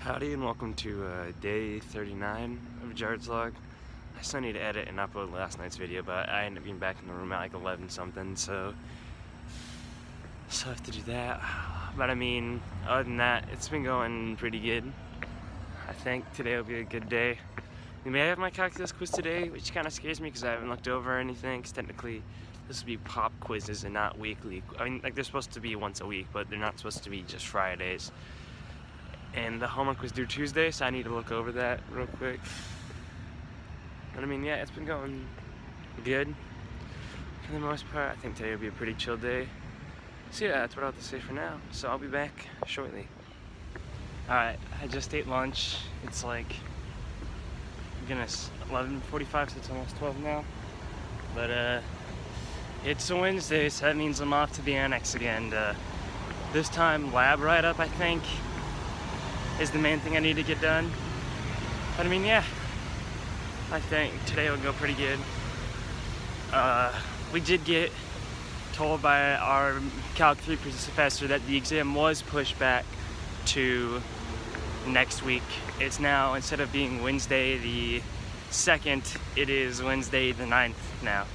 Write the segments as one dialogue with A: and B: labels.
A: Howdy and welcome to day 39 of jard'slog. I still need to edit and upload last night's video, but I ended up being back in the room at like 11 something, so I have to do that. But I mean, other than that, it's been going pretty good. I think today will be a good day. We may have my calculus quiz today, which kind of scares me because I haven't looked over anything, because technically this will be pop quizzes and not weekly. I mean, like, they're supposed to be once a week, but they're not supposed to be just Fridays. And the homework was due Tuesday, so I need to look over that real quick. But I mean, yeah, it's been going good for the most part. I think today will be a pretty chill day. So yeah, that's what I have to say for now. So I'll be back shortly. Alright, I just ate lunch. It's like, goodness, 11:45, so it's almost 12 now. But it's a Wednesday, so that means I'm off to the annex again. This time, lab write-up, I think, is the main thing I need to get done. But I mean, yeah, I think today will go pretty good. We did get told by our Calc 3 professor that the exam was pushed back to next week. It's now, instead of being Wednesday the 2nd, it is Wednesday the 9th now.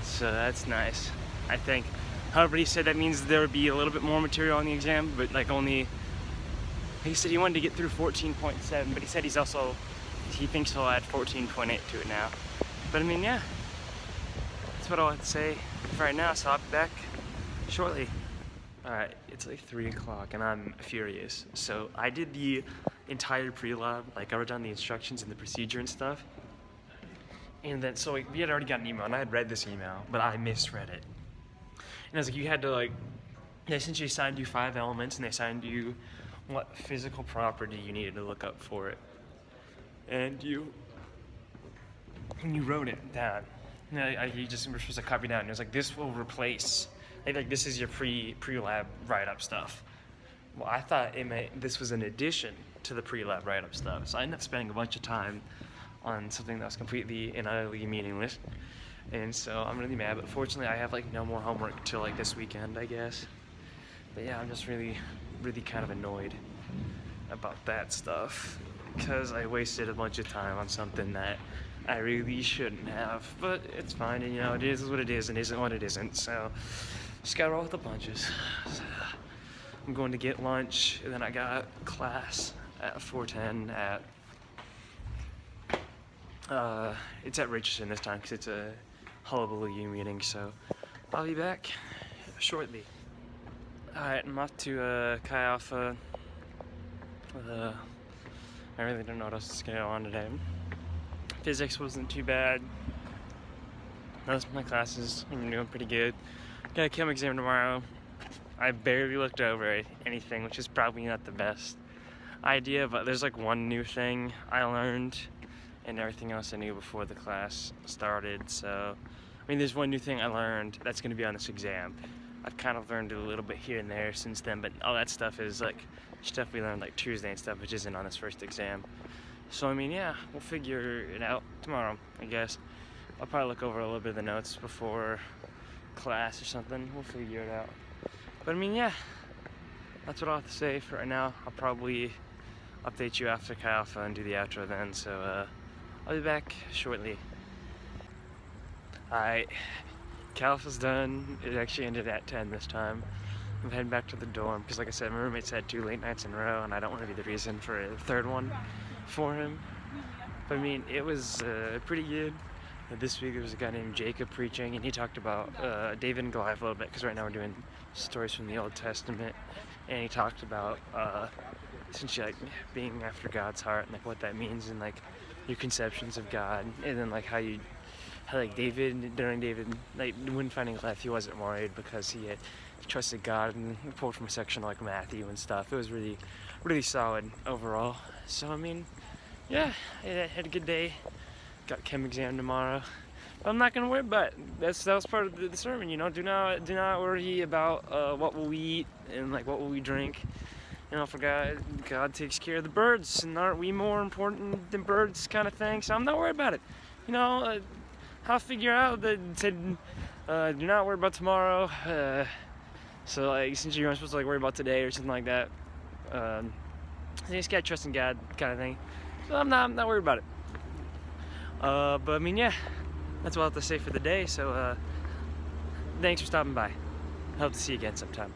A: So that's nice, I think. However, he said that means there would be a little bit more material on the exam, but like only, he said he wanted to get through 14.7, but he said he thinks he'll add 14.8 to it now. But I mean, yeah, that's what I'll have to say for right now, so I'll be back shortly. Alright, it's like 3 o'clock and I'm furious. So I did the entire pre-lab, like I wrote down the instructions and the procedure and stuff. And then, so we had already got an email, and I had read this email, but I misread it. And I was like, you had to like, they essentially assigned you 5 elements, and they assigned you what physical property you needed to look up for it. And you wrote it down. You just were supposed to copy down. It was like, this will replace, like this is your pre-lab write-up stuff. Well, I thought this was an addition to the pre-lab write-up stuff. So I ended up spending a bunch of time on something that was completely and utterly meaningless. And so I'm really mad, but fortunately I have like no more homework till like this weekend, I guess. But yeah, I'm just really kind of annoyed about that stuff, because I wasted a bunch of time on something that I really shouldn't have. But it's fine, and you know, it is what it is and isn't what it isn't, so just gotta roll with the punches. So I'm going to get lunch, and then I got class at 4:10 at it's at Richardson this time because it's a hullabaloo meeting, so I'll be back shortly. Alright, I'm off to Chi Alpha. I really don't know what else is going on today. Physics wasn't too bad. Most of my classes, I'm doing pretty good. Got a chem exam tomorrow. I barely looked over anything, which is probably not the best idea, but there's like one new thing I learned, and everything else I knew before the class started. So, I mean, there's one new thing I learned that's going to be on this exam. I've kind of learned a little bit here and there since then, but all that stuff is like stuff we learned like Tuesday and stuff, which isn't on this first exam. So, I mean, yeah, we'll figure it out tomorrow, I guess. I'll probably look over a little bit of the notes before class or something. We'll figure it out. But, I mean, yeah, that's what I'll have to say for right now. I'll probably update you after Chi Alpha and do the outro then, so, I'll be back shortly. Alright, Chi Alpha's done. It actually ended at 10 this time. I'm heading back to the dorm because, like I said, my roommate's had 2 late nights in a row, and I don't want to be the reason for a 3rd one for him. But I mean, it was pretty good. This week there was a guy named Jacob preaching, and he talked about David and Goliath a little bit, because right now we're doing stories from the Old Testament, and he talked about essentially like being after God's heart and like what that means, and like your conceptions of God, and then like how like David, like when finding Goliath, he wasn't worried because he trusted God, and he pulled from a section like Matthew and stuff. It was really solid overall. So I mean, yeah, I had a good day. Got chem exam tomorrow. But I'm not gonna worry about it. That was part of the sermon, you know. Do not worry about what will we eat and like what will we drink. You know, for God takes care of the birds, and aren't we more important than birds, kind of thing. So I'm not worried about it. You know, I'll figure out that it said, do not worry about tomorrow. So like, since you're not supposed to like worry about today or something like that, I just gotta trust in God kind of thing. So I'm not worried about it. But I mean, yeah, that's all I have to say for the day. So thanks for stopping by. Hope to see you again sometime.